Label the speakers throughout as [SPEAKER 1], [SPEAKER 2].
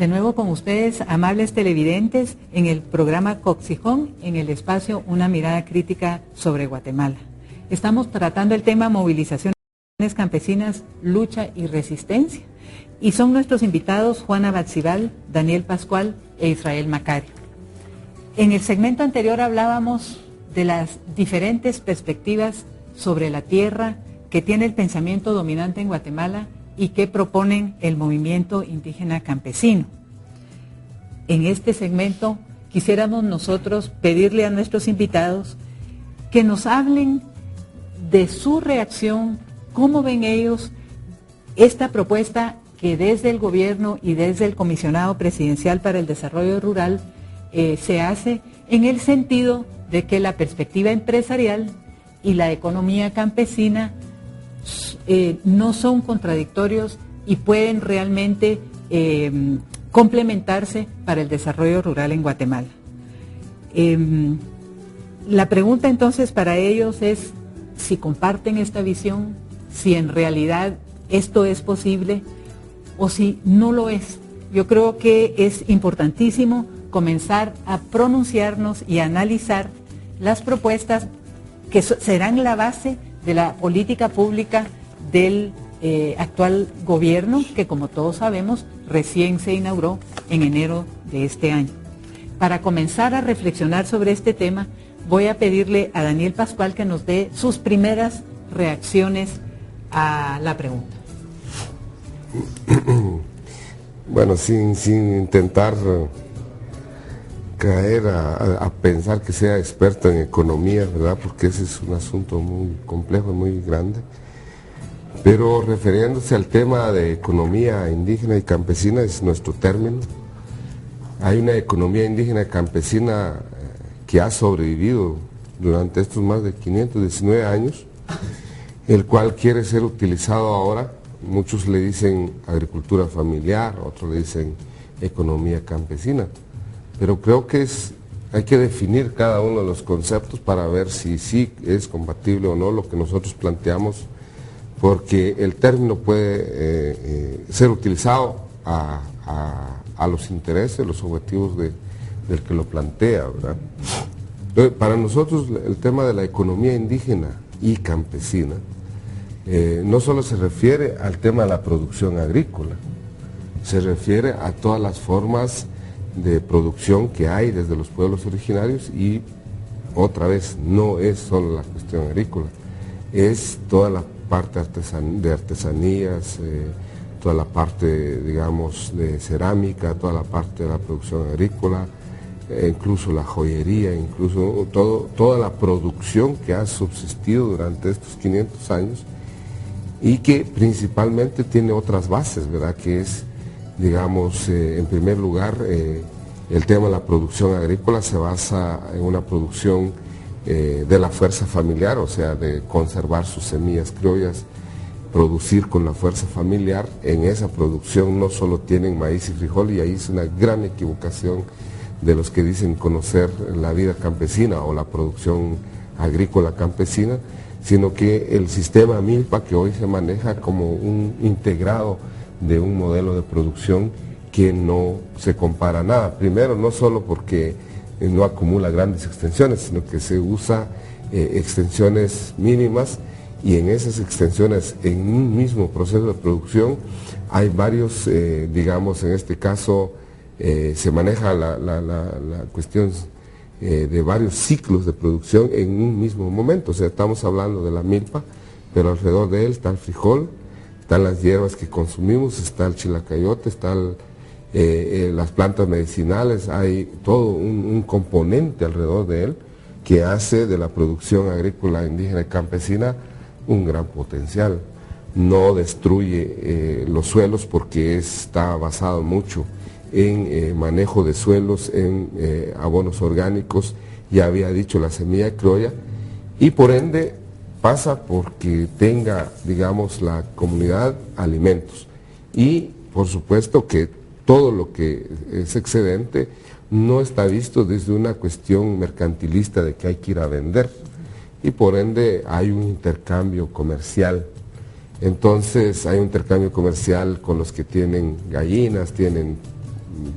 [SPEAKER 1] De nuevo con ustedes, amables televidentes, en el programa Coxijón, en el espacio Una mirada crítica sobre Guatemala. Estamos tratando el tema movilizaciones campesinas, lucha y resistencia. Y son nuestros invitados Juana Batzibal, Daniel Pascual e Israel Macario. En el segmento anterior hablábamos de las diferentes perspectivas sobre la tierra que tiene el pensamiento dominante en Guatemala y que proponen el movimiento indígena campesino. En este segmento quisiéramos nosotros pedirle a nuestros invitados que nos hablen de su reacción, cómo ven ellos esta propuesta que desde el gobierno y desde el Comisionado Presidencial para el Desarrollo Rural se hace en el sentido de que la perspectiva empresarial y la economía campesina no son contradictorios y pueden realmente complementarse para el desarrollo rural en Guatemala. La pregunta entonces para ellos es si comparten esta visión, si en realidad esto es posible o si no lo es. Yo creo que es importantísimo comenzar a pronunciarnos y a analizar las propuestas que serán la base de la política pública del actual gobierno, que como todos sabemos, recién se inauguró en enero de este año. Para comenzar a reflexionar sobre este tema, voy a pedirle a Daniel Pascual que nos dé sus primeras reacciones a la pregunta.
[SPEAKER 2] Bueno, sin intentar caer a pensar que sea experto en economía, ¿verdad? Porque ese es un asunto muy complejo y muy grande. Pero refiriéndose al tema de economía indígena y campesina, es nuestro término. Hay una economía indígena y campesina que ha sobrevivido durante estos más de 519 años, el cual quiere ser utilizado ahora. Muchos le dicen agricultura familiar, otros le dicen economía campesina. Pero creo que hay que definir cada uno de los conceptos para ver si sí es compatible o no lo que nosotros planteamos, porque el término puede ser utilizado a los intereses, los objetivos del que lo plantea, ¿verdad? Entonces, para nosotros el tema de la economía indígena y campesina no solo se refiere al tema de la producción agrícola, se refiere a todas las formas de producción que hay desde los pueblos originarios y otra vez no es solo la cuestión agrícola, es toda la parte de artesanías, toda la parte, digamos, de cerámica, toda la parte de la producción agrícola, incluso la joyería, incluso toda la producción que ha subsistido durante estos 500 años y que principalmente tiene otras bases, ¿verdad? Que es, digamos, en primer lugar, el tema de la producción agrícola se basa en una producción de la fuerza familiar, o sea, de conservar sus semillas criollas, producir con la fuerza familiar. En esa producción no solo tienen maíz y frijol, y ahí es una gran equivocación de los que dicen conocer la vida campesina o la producción agrícola campesina, sino que el sistema milpa que hoy se maneja como un integrado de un modelo de producción que no se compara a nada. Primero, no solo porque no acumula grandes extensiones, sino que se usa extensiones mínimas, y en esas extensiones, en un mismo proceso de producción, hay varios, digamos, en este caso, se maneja la cuestión de varios ciclos de producción en un mismo momento. O sea, estamos hablando de la milpa, pero alrededor de él está el frijol, están las hierbas que consumimos, está el chilacayote, están las plantas medicinales, hay todo un componente alrededor de él que hace de la producción agrícola indígena y campesina un gran potencial. No destruye los suelos porque está basado mucho en manejo de suelos, en abonos orgánicos, ya había dicho la semilla criolla, y por ende pasa porque tenga, digamos, la comunidad alimentos. Y por supuesto que todo lo que es excedente no está visto desde una cuestión mercantilista de que hay que ir a vender, y por ende hay un intercambio comercial. Entonces hay un intercambio comercial con los que tienen gallinas, tienen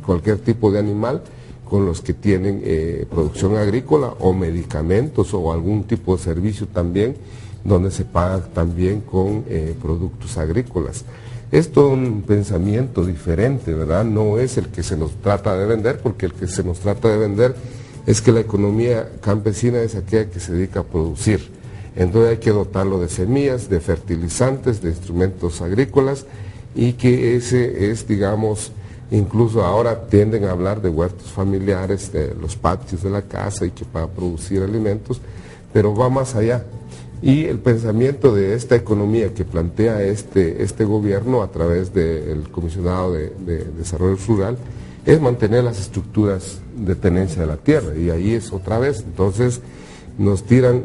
[SPEAKER 2] cualquier tipo de animal con los que tienen producción agrícola o medicamentos o algún tipo de servicio también, donde se paga también con productos agrícolas. Es todo un pensamiento diferente, ¿verdad? No es el que se nos trata de vender, porque el que se nos trata de vender es que la economía campesina es aquella que se dedica a producir. Entonces hay que dotarlo de semillas, de fertilizantes, de instrumentos agrícolas, y que ese es, digamos, incluso ahora tienden a hablar de huertos familiares, de los patios de la casa y que para producir alimentos, pero va más allá. Y el pensamiento de esta economía que plantea este gobierno a través del Comisionado de Desarrollo Rural es mantener las estructuras de tenencia de la tierra, y ahí es otra vez. Entonces nos tiran,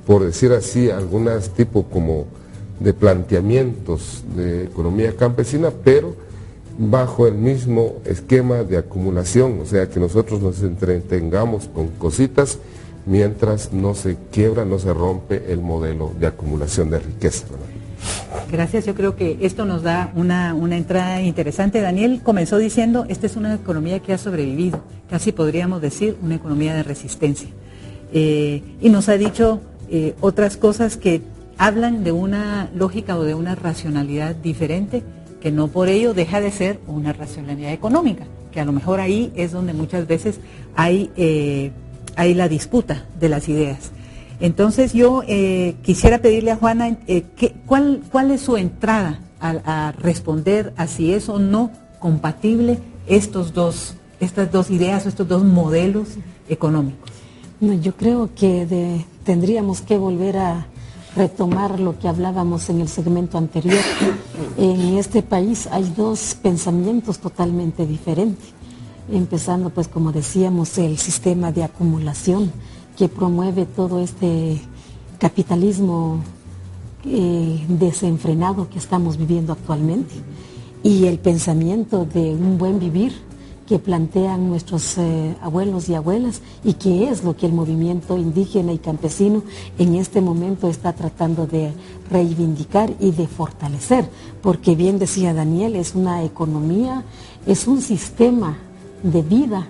[SPEAKER 2] por decir así, algunas tipo como de planteamientos de economía campesina, pero bajo el mismo esquema de acumulación, o sea que nosotros nos entretengamos con cositas mientras no se quiebra, no se rompe el modelo de acumulación de riqueza, ¿verdad?
[SPEAKER 1] Gracias, yo creo que esto nos da una entrada interesante. Daniel comenzó diciendo, esta es una economía que ha sobrevivido, casi podríamos decir una economía de resistencia. Y nos ha dicho otras cosas que hablan de una lógica o de una racionalidad diferente, que no por ello deja de ser una racionalidad económica, que a lo mejor ahí es donde muchas veces hay la disputa de las ideas. Entonces yo quisiera pedirle a Juana cuál es su entrada a responder a si es o no compatible estas dos ideas o estos dos modelos económicos.
[SPEAKER 3] No, yo creo que tendríamos que volver a retomar lo que hablábamos en el segmento anterior. En este país hay dos pensamientos totalmente diferentes. Empezando, pues como decíamos, el sistema de acumulación que promueve todo este capitalismo desenfrenado que estamos viviendo actualmente, y el pensamiento de un buen vivir que plantean nuestros abuelos y abuelas, y que es lo que el movimiento indígena y campesino en este momento está tratando de reivindicar y de fortalecer, porque bien decía Daniel, es una economía, es un sistema de vida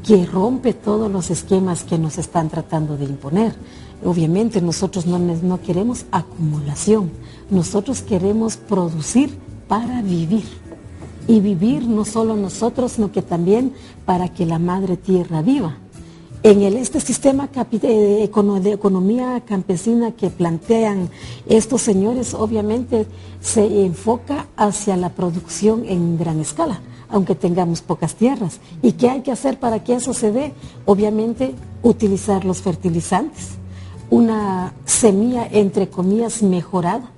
[SPEAKER 3] que rompe todos los esquemas que nos están tratando de imponer. Obviamente nosotros no queremos acumulación, nosotros queremos producir para vivir. Y vivir no solo nosotros, sino que también para que la madre tierra viva. En este sistema de economía campesina que plantean estos señores, obviamente se enfoca hacia la producción en gran escala, aunque tengamos pocas tierras. ¿Y qué hay que hacer para que eso se dé? Obviamente utilizar los fertilizantes, una semilla entre comillas mejorada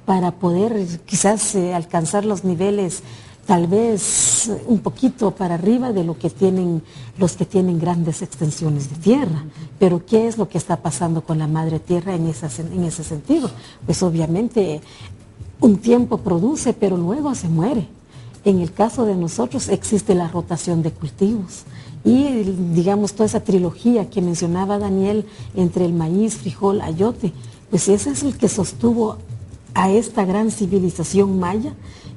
[SPEAKER 3] para poder quizás alcanzar los niveles tal vez un poquito para arriba de lo que tienen los que tienen grandes extensiones de tierra. Pero ¿qué es lo que está pasando con la madre tierra en ese sentido? Pues obviamente un tiempo produce, pero luego se muere. En el caso de nosotros existe la rotación de cultivos y digamos toda esa trilogía que mencionaba Daniel entre el maíz, frijol, ayote, pues ese es el que sostuvo a esta gran civilización maya,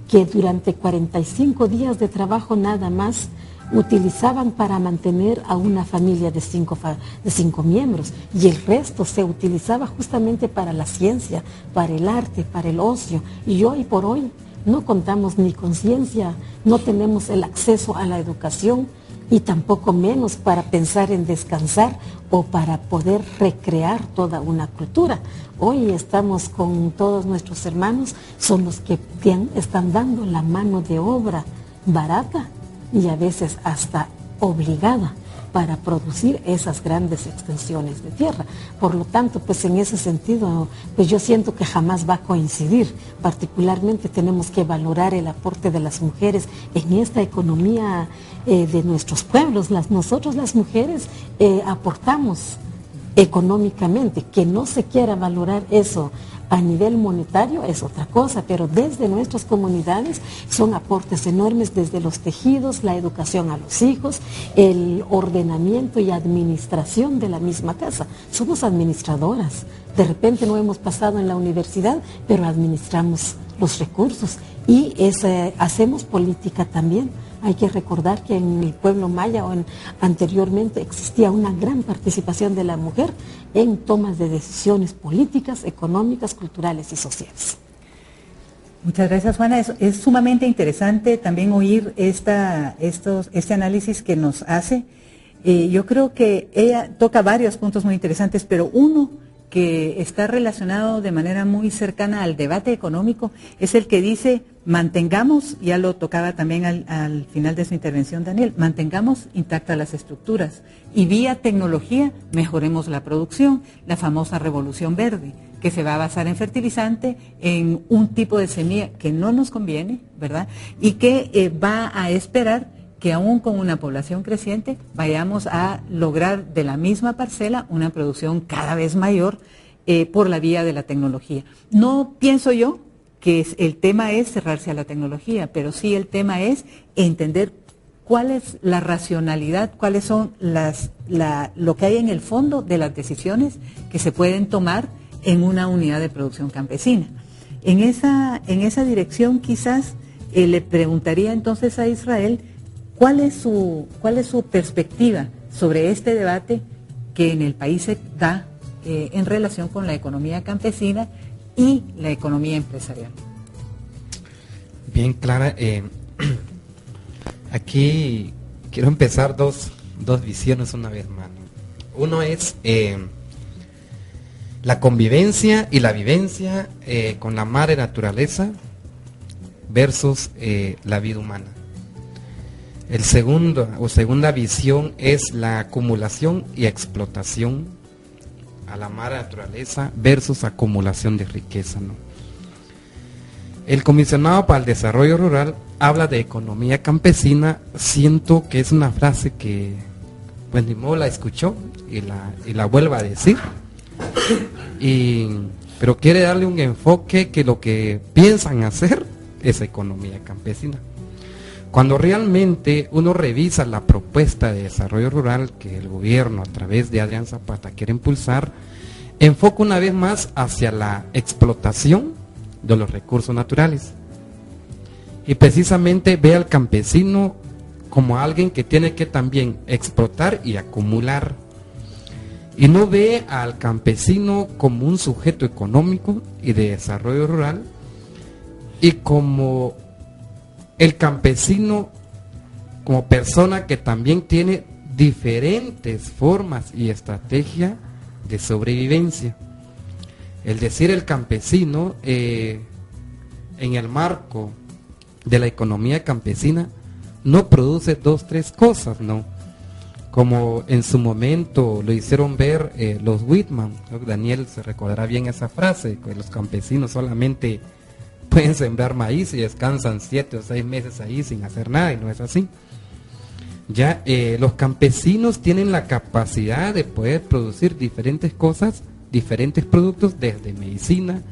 [SPEAKER 3] que durante 45 días de trabajo nada más utilizaban para mantener a una familia de cinco miembros, y el resto se utilizaba justamente para la ciencia, para el arte, para el ocio. Y hoy por hoy no contamos ni con ciencia, no tenemos el acceso a la educación y tampoco menos para pensar en descansar o para poder recrear toda una cultura. Hoy estamos con todos nuestros hermanos, son los que están dando la mano de obra barata y a veces hasta obligada para producir esas grandes extensiones de tierra. Por lo tanto, pues en ese sentido, pues yo siento que jamás va a coincidir. Particularmente tenemos que valorar el aporte de las mujeres en esta economía de nuestros pueblos. Nosotros las mujeres aportamos económicamente. Que no se quiera valorar eso a nivel monetario es otra cosa, pero desde nuestras comunidades son aportes enormes, desde los tejidos, la educación a los hijos, el ordenamiento y administración de la misma casa. Somos administradoras, de repente no hemos pasado en la universidad, pero administramos los recursos y hacemos política también, Hay que recordar que en el pueblo maya anteriormente existía una gran participación de la mujer en tomas de decisiones políticas, económicas, culturales y sociales.
[SPEAKER 1] Muchas gracias, Juana. Es sumamente interesante también oír este análisis que nos hace. Yo creo que ella toca varios puntos muy interesantes, pero uno que está relacionado de manera muy cercana al debate económico es el que dice: mantengamos, ya lo tocaba también al final de su intervención Daniel, mantengamos intactas las estructuras y vía tecnología mejoremos la producción, la famosa revolución verde, que se va a basar en fertilizante, en un tipo de semilla que no nos conviene, ¿verdad? Y que va a esperar que aún con una población creciente vayamos a lograr de la misma parcela una producción cada vez mayor por la vía de la tecnología. No pienso yo que el tema es cerrarse a la tecnología, pero sí el tema es entender cuál es la racionalidad, cuáles son lo que hay en el fondo de las decisiones que se pueden tomar en una unidad de producción campesina. En esa dirección quizás le preguntaría entonces a Israel cuál es su perspectiva sobre este debate que en el país se da en relación con la economía campesina y la economía empresarial.
[SPEAKER 4] Bien, Clara, aquí quiero empezar dos visiones una vez más. Uno es la convivencia y la vivencia con la madre naturaleza versus la vida humana. El segunda visión es la acumulación y explotación a la madre naturaleza versus acumulación de riqueza, ¿no? El comisionado para el desarrollo rural habla de economía campesina. Siento que es una frase que pues ni modo la escuchó y la vuelva a decir, pero quiere darle un enfoque que lo que piensan hacer es economía campesina. Cuando realmente uno revisa la propuesta de desarrollo rural que el gobierno a través de Adrián Zapata quiere impulsar, enfoca una vez más hacia la explotación de los recursos naturales. Y precisamente ve al campesino como alguien que tiene que también explotar y acumular. Y no ve al campesino como un sujeto económico y de desarrollo rural, y como el campesino como persona que también tiene diferentes formas y estrategia de sobrevivencia. El decir el campesino en el marco de la economía campesina no produce 2, 3 cosas, ¿no? Como en su momento lo hicieron ver los Whitman, ¿no? Daniel se recordará bien esa frase, que los campesinos solamente pueden sembrar maíz y descansan 7 o 6 meses ahí sin hacer nada, y no es así. Ya los campesinos tienen la capacidad de poder producir diferentes cosas, diferentes productos, desde medicina,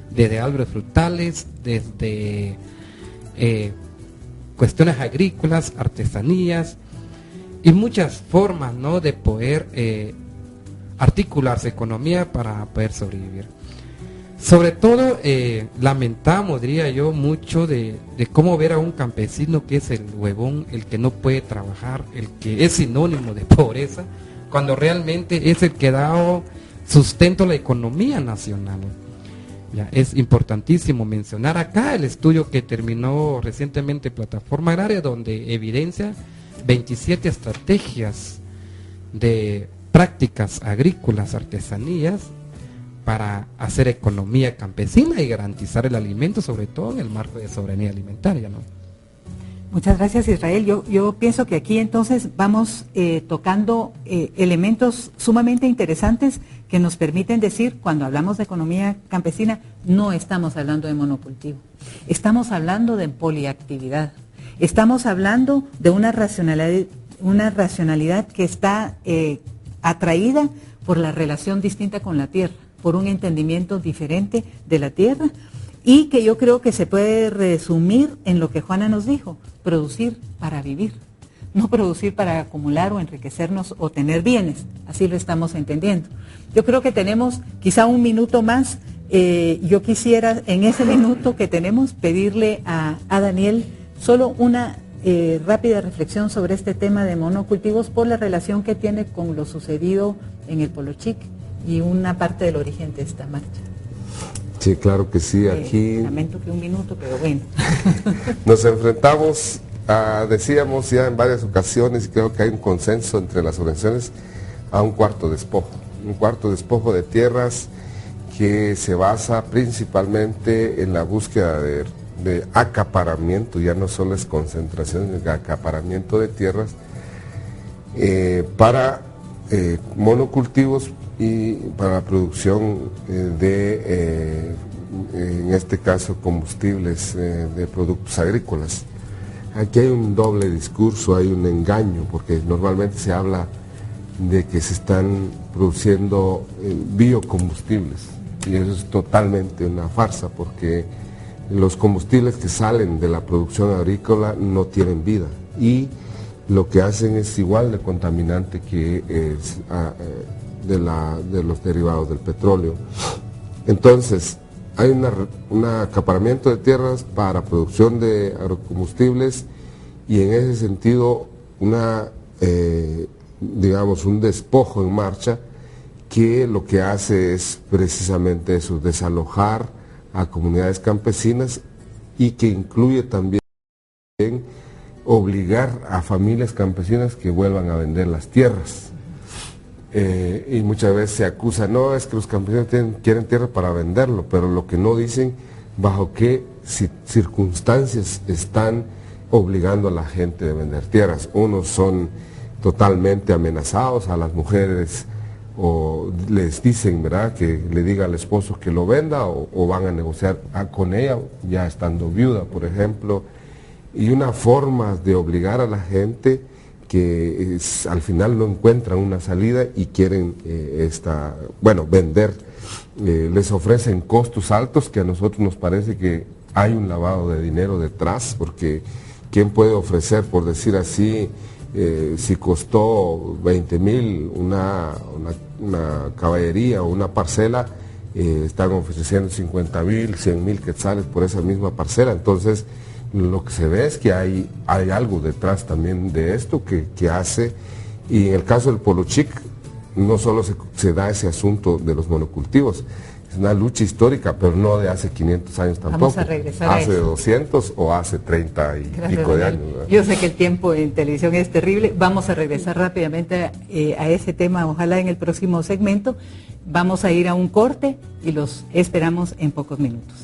[SPEAKER 4] desde árboles frutales, desde cuestiones agrícolas, artesanías y muchas formas, ¿no?, de poder articular su economía para poder sobrevivir. Sobre todo lamentamos, diría yo, mucho de cómo ver a un campesino que es el huevón, el que no puede trabajar, el que es sinónimo de pobreza, cuando realmente es el que da sustento a la economía nacional. Ya, es importantísimo mencionar acá el estudio que terminó recientemente Plataforma Agraria, donde evidencia 27 estrategias de prácticas agrícolas, artesanías, para hacer economía campesina y garantizar el alimento, sobre todo en el marco de soberanía alimentaria, ¿no?
[SPEAKER 1] Muchas gracias, Israel. Yo pienso que aquí entonces vamos tocando elementos sumamente interesantes que nos permiten decir, cuando hablamos de economía campesina, no estamos hablando de monocultivo, estamos hablando de poliactividad, estamos hablando de una racionalidad que está atraída por la relación distinta con la tierra, por un entendimiento diferente de la tierra, y que yo creo que se puede resumir en lo que Juana nos dijo: producir para vivir, no producir para acumular o enriquecernos o tener bienes. Así lo estamos entendiendo. Yo creo que tenemos quizá un minuto más. Yo quisiera en ese minuto que tenemos pedirle a Daniel solo una rápida reflexión sobre este tema de monocultivos por la relación que tiene con lo sucedido en el Polo Chic y una parte del origen de esta marcha.
[SPEAKER 2] Sí, claro que sí, aquí...
[SPEAKER 1] Lamento que un minuto, pero bueno.
[SPEAKER 2] Nos enfrentamos, decíamos ya en varias ocasiones, y creo que hay un consenso entre las organizaciones, a un cuarto despojo de tierras que se basa principalmente en la búsqueda de acaparamiento, ya no solo es concentración, es acaparamiento de tierras para monocultivos y para la producción en este caso, combustibles de productos agrícolas. Aquí hay un doble discurso, hay un engaño, porque normalmente se habla de que se están produciendo biocombustibles, y eso es totalmente una farsa, porque los combustibles que salen de la producción agrícola no tienen vida, y lo que hacen es igual de contaminante que de los derivados del petróleo. Entonces, hay un acaparamiento de tierras para producción de agrocombustibles, y en ese sentido digamos un despojo en marcha que lo que hace es precisamente eso, desalojar a comunidades campesinas, y que incluye también obligar a familias campesinas que vuelvan a vender las tierras. Y muchas veces se acusa, no, es que los campesinos quieren tierra para venderlo, pero lo que no dicen, bajo qué circunstancias están obligando a la gente a vender tierras. Unos son totalmente amenazados, a las mujeres o les dicen, ¿verdad?, que le diga al esposo que lo venda, o van a negociar con ella ya estando viuda, por ejemplo. Y una forma de obligar a la gente que al final no encuentran una salida y quieren vender. Les ofrecen costos altos, que a nosotros nos parece que hay un lavado de dinero detrás, porque ¿quién puede ofrecer, por decir así, si costó 20,000 una caballería o una parcela, están ofreciendo 50,000, 100,000 quetzales por esa misma parcela? Entonces, lo que se ve es que hay algo detrás también de esto que hace, y en el caso del Polo Chic, no solo se da ese asunto de los monocultivos, es una lucha histórica, pero no de hace 500 años tampoco.
[SPEAKER 1] Vamos a regresar a
[SPEAKER 2] hace
[SPEAKER 1] eso.
[SPEAKER 2] 200 o hace 30 y pico de años, ¿verdad?
[SPEAKER 1] Yo sé que el tiempo en televisión es terrible. Vamos a regresar rápidamente a ese tema, ojalá en el próximo segmento. Vamos a ir a un corte y los esperamos en pocos minutos.